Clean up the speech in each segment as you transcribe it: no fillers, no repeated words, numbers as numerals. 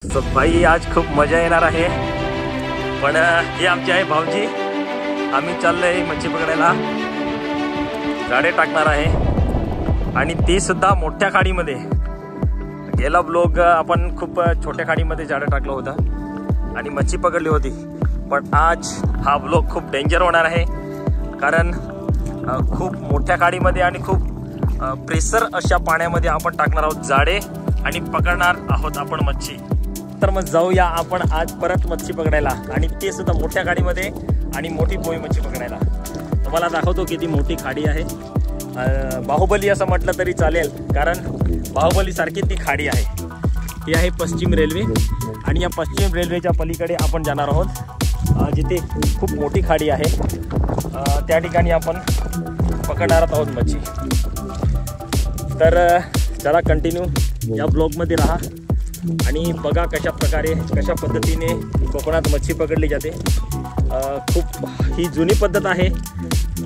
So भाई आज खूप मजा येणार आहे। पण हे आमचे आहे भाऊजी, आम्ही चाललोय मच्छी पकडायला, जाळे टाकणार आहे आणि ती सुद्धा मोठ्या खाडीमध्ये। गेला ब्लॉग आपण खूप छोट्या खाडीमध्ये जाळे टाकलं होतं आणि मच्छी पकडली होती, पण आज हा ब्लॉग खूप डेंजर होणार आहे कारण खूप मोठ्या खाडीमध्ये आणि खूप प्रेशर अशा पाण्यामध्ये आपण टाकणार आहोत जाळे आणि पकडणार आहोत आपण मच्छी। तर मग जाऊया आपण आज परत मच्छी पकडायला आणि ते सुद्धा मोठ्या खाडीमध्ये आणि मोठी कोळी मच्छी पकडायला। तुम्हाला दाखवतो किती मोठी खाडी आहे। बाहुबली असं म्हटलं तरी चालेल कारण बाहुबली सारखी ती खाडी आहे। ही आहे पश्चिम रेल्वे आणि या पश्चिम रेल्वेच्या पलीकडे आपण जाणार आहोत, जिथे खूप मोठी खाडी आहे। त्या ठिकाणी आपण पकडणार आहोत मच्छी। तर चला कंटिन्यू या ब्लॉगमध्ये राहा आणि बघा कशा पद्धतीने कोकणात मच्छी पकडली जाते। खूप ही जुनी पद्धत आहे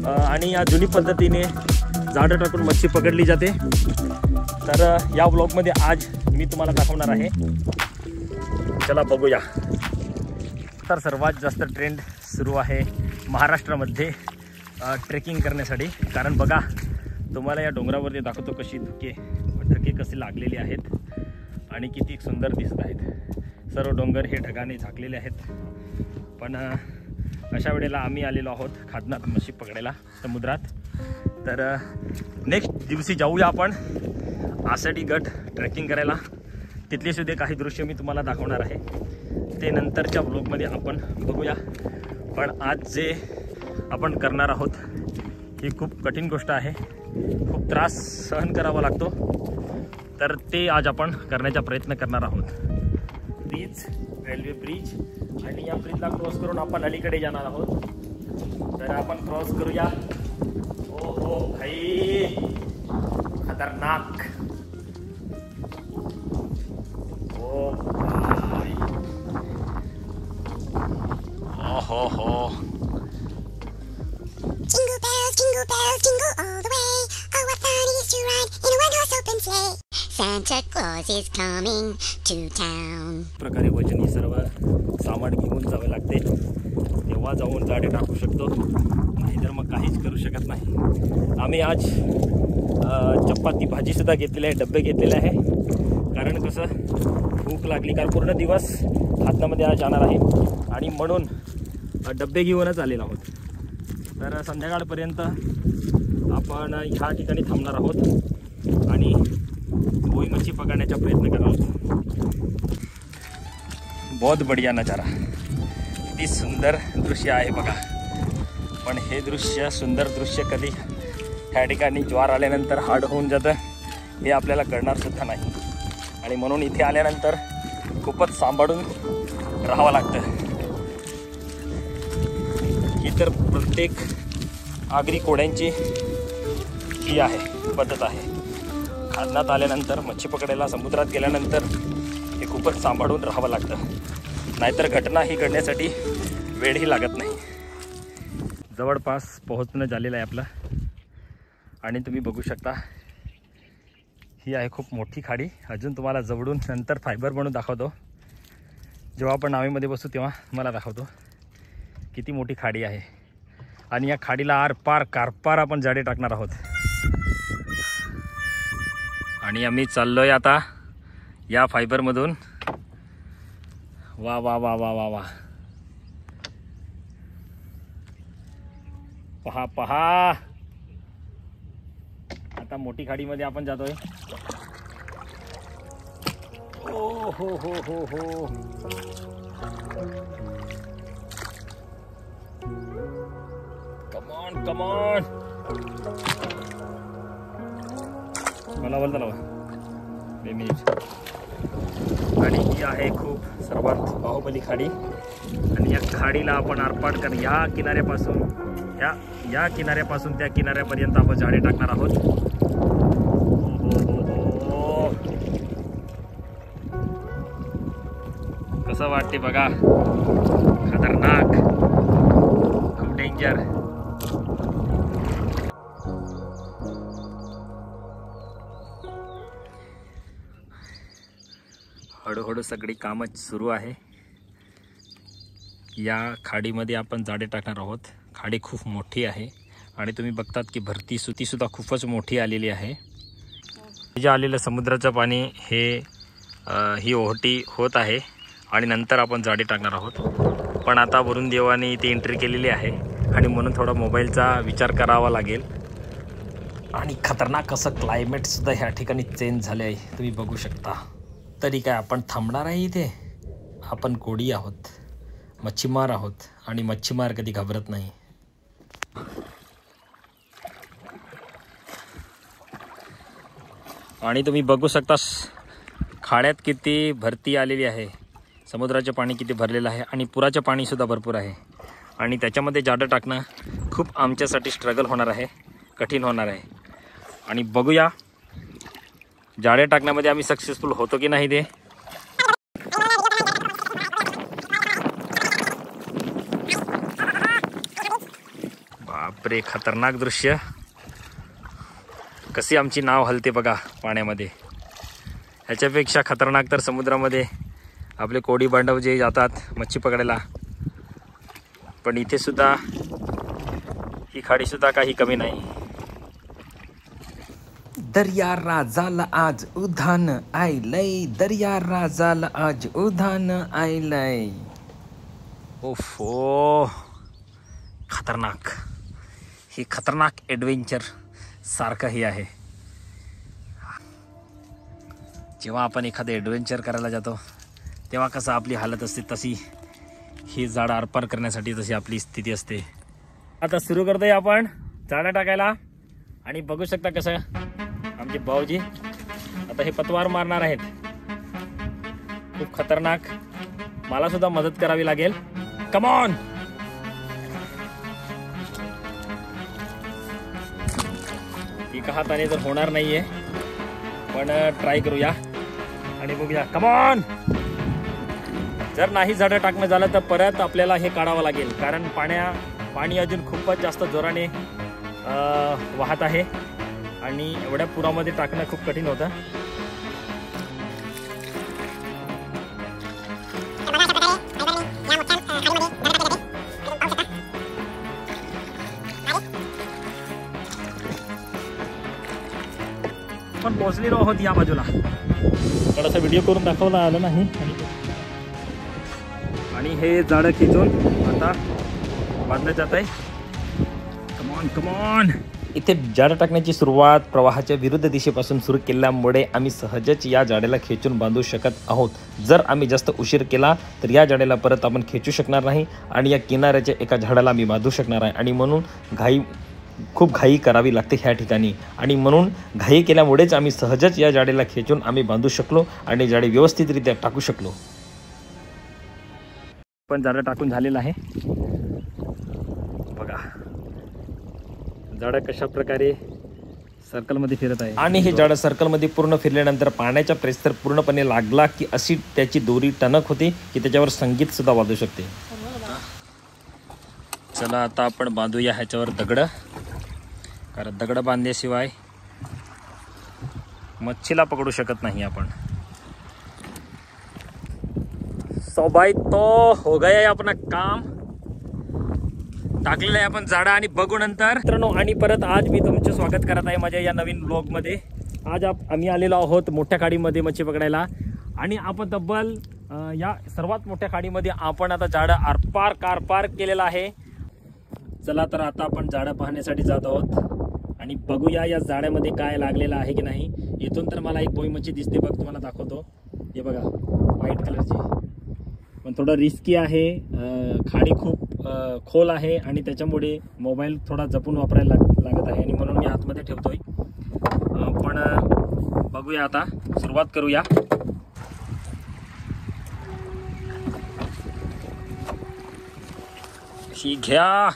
आणि या जुनी पद्धतीने जाळं टाकून मच्छी पकडली जाते। तर या ब्लॉगमध्ये आज मी तुम्हाला दाखवणार आहे, चला बघूया। तर सर्वात जास्त ट्रेंड सुरू आहे महाराष्ट्रामध्ये ट्रेकिंग करण्यासाठी, कारण बघा तुम्हाला या डोंगरावरती दाखवतो कशी धुके कसे लागलेले आहेत आणि किती सुंदर दिसत आहेत। सर्व डोंगर हे ढगाने झाकलेले आहेत। पण अशा वेळेला आम्ही आलेलो आहोत खादनात मच्छी पकडायला समुद्रात। तर नेक्स्ट दिवशी जाऊया आपण आषाढी गट ट्रेकिंग करायला। तिथले सुद्धा काही दृश्य मी तुम्हाला दाखवणार आहे, ते नंतरच्या ब्लॉगमध्ये आपण बघूया। पण आज जे आपण करणार आहोत ही खूप कठीण गोष्ट आहे, खूप त्रास सहन करावा लागतो। तर ते आज आपण करण्याचा प्रयत्न करणार आहोत। ब्रिज, रेल्वे ब्रिज, आणि या ब्रिजला क्रॉस करून आपण अलीकडे जाणार आहोत। तर आपण क्रॉस करूया। ओ हो भाई, खतरनाक। ओ भाई, ओ हो Jingle bells, jingle all the way. Oh, what fun it is to ride in a one-horse open sleigh. Santa Claus is coming to town. प्रकारे वजनी सर्व सामान घेऊन जावे लागते, तेव्हा जाऊन जाळे टाकू शकतो, नाहीतर मग काहीच करू शकत नाही। आम्ही आज चपाती भाजी सुद्धा घेतलेली आहे, डब्बे घेतलेले आहे, कारण कसं भूक लागली, कारण पूर्ण दिवस हातनामध्ये आज जाणार आहे आणि म्हणून डब्बे घेऊनच आलेलो आहोत। तर संध्याकाळपर्यंत आपण ह्या ठिकाणी थांबणार आहोत आणि कोळी मच्छी पकडण्याचा प्रयत्न करणार आहोत। बहुत बढ़िया नजारा, किती सुंदर दृश्य आहे बघा। पण हे दृश्य, सुंदर दृश्य कधी ह्या ठिकाणी ज्वार आल्यानंतर हार्ड होऊन जातं हे आपल्याला कळणार सुद्धा नाही, आणि म्हणून इथे आल्यानंतर खूपच सांभाळून राहावं लागतं। ही तर प्रत्येक आगरी कोळ्यांची ही आहे पद्धत आहे। खादनात आल्यानंतर मच्छी पकडायला समुद्रात गेल्यानंतर हे खूपच सांभाळून राहावं लागतं, नाहीतर घटना ही घडण्यासाठी वेळही लागत नाही। जवळपास पोहोचणं झालेलं आहे आपलं, आणि तुम्ही बघू शकता ही आहे खूप मोठी खाडी। अजून तुम्हाला जवळून नंतर फायबर बनवून दाखवतो, जेव्हा आपण नावेमध्ये बसू तेव्हा मला दाखवतो किती मोठी खाडी आहे। आणि या खाडीला आरपार कारपार आपण जाळे टाकणार आहोत, आणि आम्ही चाललोय आता या फायबरमधून। वा वा वा वा वा वा, पहा पहा, आता मोठी खाडीमध्ये आपण जातोय। ओ हो हो हो हो, कमॉन कमॉन, मला बोलता लावा 2 मिनिट। आणि ही आहे खूप सर्वात बाहुबली खाडी, आणि या खाडीला आपण आरपार कर या किनाऱ्यापासून या किनाऱ्यापासून त्या किनाऱ्यापर्यंत आपण जाळे टाकणार आहोत। कसं वाटते बघा, खतरनाक, खूप डेंजर। हळूहळू हळूहळू सगळी कामं सुरू आहे. या खाडीमध्ये आपण जाळे टाकणार आहोत. खाडी खूप मोठी आहे आणि तुम्ही बघतात की भरती सुद्धा खूपच मोठी आलेली आहे. जे आलेलं समुद्राचं पाणी ही ओहोटी होत आहे आणि नंतर आपण जाळे टाकणार आहोत. पण आता वरुण देवाने इथे एंट्री केलेली आहे आणि म्हणून थोडा मोबाईलचा विचार करावा लागेल. आणि खतरनाक असं क्लायमेटसुद्धा ह्या ठिकाणी चेंज झाले आहे, तुम्ही बघू शकता. तरी काय आपण थांबणार आहे इथे? आपण कोळी आहोत, मच्छीमार आहोत आणि मच्छीमार कधी घाबरत नाही. आणि तुम्ही बघू शकता खाड्यात किती भरती आलेली आहे, समुद्राचे पाणी किती भरलेलं आहे आणि पुराचे पाणीसुद्धा भरपूर आहे. आणि त्याच्यामध्ये जाळं टाकणं खूप आमच्यासाठी स्ट्रगल होणार आहे, कठीण होणार आहे. आणि बघूया जाळे टाकण्यामध्ये आम्ही सक्सेसफुल होतो की नाही ते. बापरे, खतरनाक दृश्य. कशी आमची नाव हलते बघा पाण्यामध्ये. ह्याच्यापेक्षा खतरनाक तर समुद्रामध्ये आपले कोळी बांधव जे जातात मच्छी पकडायला. पण इथे सुद्धा ही खाडी सुद्धा काही कमी नाही. दर्या राजाला आज उधान आयलय, दर्या राजाला आज उधान आयलय. ओफो, खतरनाक. ही खतरनाक ॲडव्हेंचर सारखं ही आहे. जेव्हा आपण एखादं ॲडव्हेंचर करायला जातो तेव्हा कसं आपली हालत असते, तशी ही जाळं आरपार करण्यासाठी तशी आपली स्थिती असते. आता सुरू करतोय आपण जाळं टाकायला. आणि बघू शकता कसं आमचे भाऊजी आता हे पतवार मारणार आहेत. खूप खतरनाक. मला सुद्धा मदत करावी लागेल. Come on. एका हाताने तर होणार नाहीये, पण ट्राय करूया आणि बघूया. Come on. जर नाही जाळं टाकणं झालं तर परत आपल्याला हे काढावं लागेल, कारण पाणी अजून खूपच जास्त जोराने वाहत आहे आणि एवढ्या पुरामध्ये टाकणं खूप कठीण होतं. पण पोहोचलेलो आहोत या बाजूला. थोडासा व्हिडिओ करून दाखवला आलं नाही. आणि हे जाळं खिचून आता बांधलं जात आहे. Come on come on. इथे जाळं टाकण्याची सुरुवात प्रवाहाच्या विरुद्ध दिशेपासून सुरू केल्यामुळे आम्ही सहजच या जाळ्याला खेचून बांधू शकत आहोत. जर आम्ही जास्त उशीर केला तर या जाळ्याला परत आपण खेचू शकणार नाही आणि या किनाऱ्याच्या एका झाडाला आम्ही बांधू शकणार आहे. आणि म्हणून खूप घाई करावी लागते ह्या ठिकाणी. आणि म्हणून घाई केल्यामुळेच आम्ही सहजच या जाळ्याला खेचून आम्ही बांधू शकलो आणि जाळे व्यवस्थितरित्या टाकू शकलो. पण जाळं टाकून झालेलं आहे बघा. जाळं कशा प्रकारे सर्कलमध्ये फिरत आहे. आणि हे जाळं सर्कलमध्ये पूर्ण फिरल्यानंतर पाण्याचा प्रेशर पूर्णपणे लागला की अशी त्याची दोरी टणक होते की त्याच्यावर संगीत सुद्धा वाजू शकते. चला आता आपण बांधूया ह्याच्यावर दगडं, कारण दगडं बांधल्याशिवाय मच्छीला पकडू शकत नाही आपण. सो भाई तो हो गया है अपना काम. टाकलेलं आहे आपण जाळं आणि बघू नंतर. मित्रांनो, आणि परत आज मी तुमचे स्वागत करत आहे माझ्या या नवीन ब्लॉगमध्ये. आज आम्ही आलेलो आहोत मोठ्या खाडीमध्ये मच्छी पकडायला. आणि आपण तब्बल या सर्वात मोठ्या खाडीमध्ये आपण आता जाळं आरपार केलेलं आहे. चला तर आता आपण जाळं पाहण्यासाठी जात आहोत आणि बघूया या जाळ्यामध्ये काय लागलेलं आहे की नाही. इथून तर मला एक बोई मच्छी दिसते बघ, तुम्हाला दाखवतो. हे बघा व्हाईट कलरची, पण थोडं रिस्की आहे. खाडी खूप खोल आहे आणि त्याच्यामुळे मोबाईल थोडा जपून वापरायला लागत आहे आणि म्हणून मी आतमध्ये ठेवतोय. पण बघूया आता, सुरुवात करूया. ही घ्या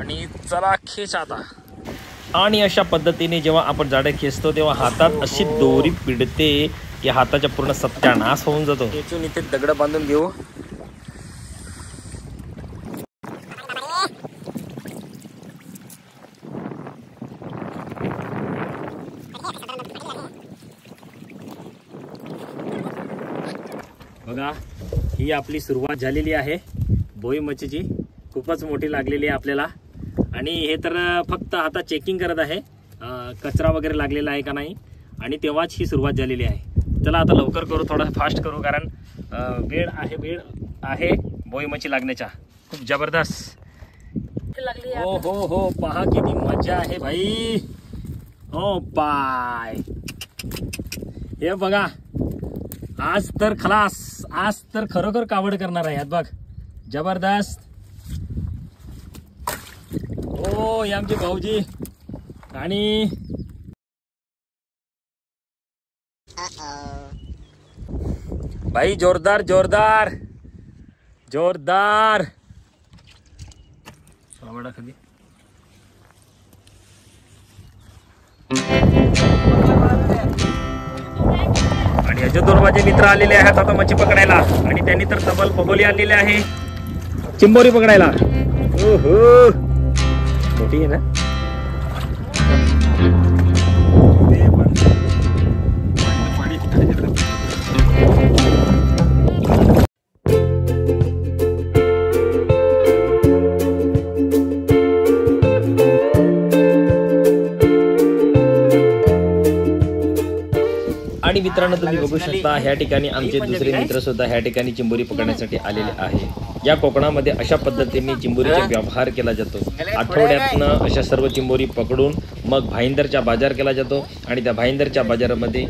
आणि चला खेच आता. आणि अशा पद्धतीने जेव्हा आपण जाळे खेचतो तेव्हा हातात अशी दोरी पिडते की हाताचा पूर्ण सत्यानाश होऊन जातो. खेचून इथे दगड बांधून घेऊ. बघा ही आपली सुरुवात झालेली आहे भोई मच्छीची. खूपच मोठी लागलेली आहे आपल्याला. आणि हे तर फक्त आता चेकिंग करत आहे कचरा वगैरे लागलेला आहे का नाही, आणि तेव्हाच ही सुरुवात झालेली आहे. चला आता लवकर करू, थोडं फास्ट करू, कारण वेळ आहे भोई मच्छी लागण्याचा. खूप जबरदस्त लागली. हो हो हो, पहा किती मजा आहे भाई. ओ बाय, हे बघा आज तर खलास, आज तर खरोखर कावड करणार आहे. बघ जबरदस्त. ओ हे आमचे भाऊजी. आणि भाई जोरदार जोरदार जोरदार. आवडा कधी आणि याचे 2 माझे मित्र आलेले आहेत आता मच्छी पकडायला. आणि त्यांनी तर तबल पगोली आणलेले आहे चिंबोरी पकडायला. ओहो मोठी आहे ना. आणि मित्रांनो तुम्ही बघू शकता ह्या ठिकाणी आमचे दुसरे मित्र सुद्धा ह्या ठिकाणी चिंबोरी पकडण्यासाठी आलेले आहे. या कोकणामध्ये अशा पद्धतीने चिंबोरीचा व्यवहार केला जातो. आठवड्यातनं अशा सर्व चिंबोरी पकडून मग भाईंदरचा बाजार केला जातो आणि त्या भाईंदरच्या बाजारामध्ये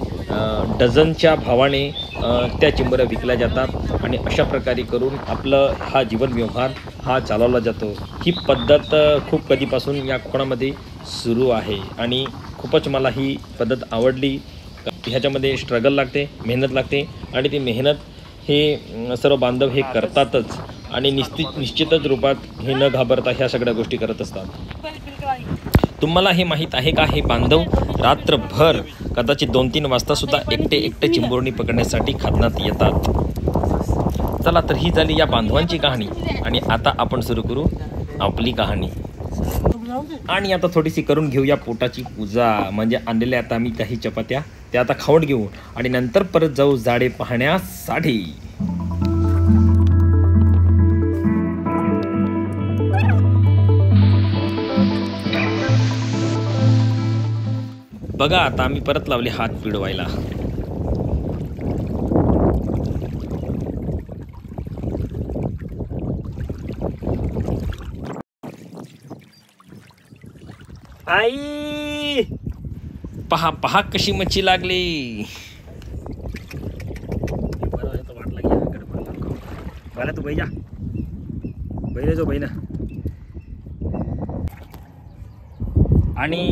डझनच्या भावाने त्या चिंबोऱ्या विकल्या जातात. आणि अशा प्रकारे करून आपलं हा जीवन व्यवहार हा चालवला जातो. ही पद्धत खूप कधीपासून या कोकणामध्ये सुरू आहे आणि खूपच मला ही पद्धत आवडली. ह्याच्यामध्ये स्ट्रगल लागते, मेहनत लागते आणि ती मेहनत हे सर्व बांधव हे करतातच आणि निश्चितच रूपात हे न घाबरता ह्या सगळ्या गोष्टी करत असतात. तुम्हाला हे माहीत आहे का, हे बांधव रात्रभर कदाचित 2-3 वाजता सुद्धा एकटे चिंबोरणी पकडण्यासाठी खादनात येतात. चला तर ही झाली या बांधवांची कहाणी आणि आता आपण सुरू करू आपली कहाणी. आणि आता थोडीशी करून घेऊया पोटाची पूजा. म्हणजे आणलेल्या आता आम्ही काही चपात्या त्या आता खाऊन घेऊ आणि नंतर परत जाऊ जाडे पाहण्यासाठी. बघा आता आम्ही परत लावले हात पिळवायला. आई पहा पहा कशी मच्छी लागली. मला तू बैजा बैले जो बैना. आणि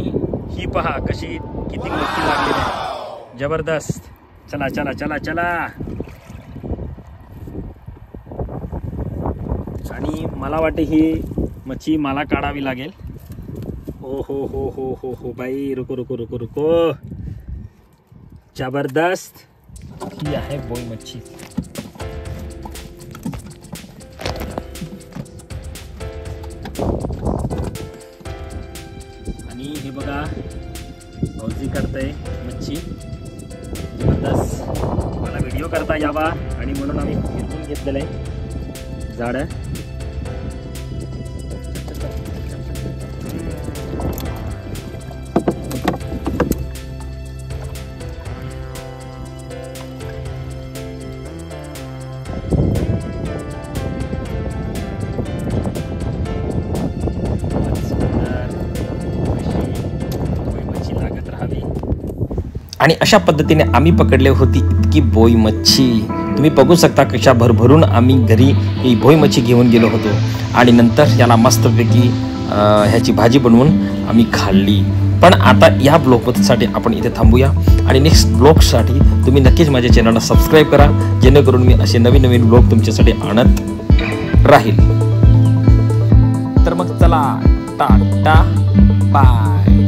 ही पहा कशी किती मच्छी लागली आहे. जबरदस्त. चला चला चला चला. आणि मला वाटते ही मच्छी मला काढावी लागेल. ओ हो हो हो हो हो भाई, रुको रुको रुको रुको. जबरदस्त ही आहे भोई मच्छी. आणि हे बघा भाऊजी करताय मच्छी. जबरदस्त. मला व्हिडिओ करता यावा आणि म्हणून आम्ही फिरवून घेतलेलं आहे झाड. आणि अशा पद्धतीने आम्ही पकडले होती इतकी भोई मच्छी. तुम्ही बघू शकता कशा भरभरून आम्ही घरी ही भोई मच्छी घेऊन गेलो होतो आणि नंतर याला मस्तपैकी ह्याची भाजी बनवून आम्ही खाल्ली. पण आता या ब्लॉगसाठी आपण इथे थांबूया आणि नेक्स्ट ब्लॉगसाठी तुम्ही नक्कीच माझ्या चॅनलला सबस्क्राईब करा, जेणेकरून मी असे नवीन नवीन ब्लॉग तुमच्यासाठी आणत राहील. तर मग चला टाटा बाय.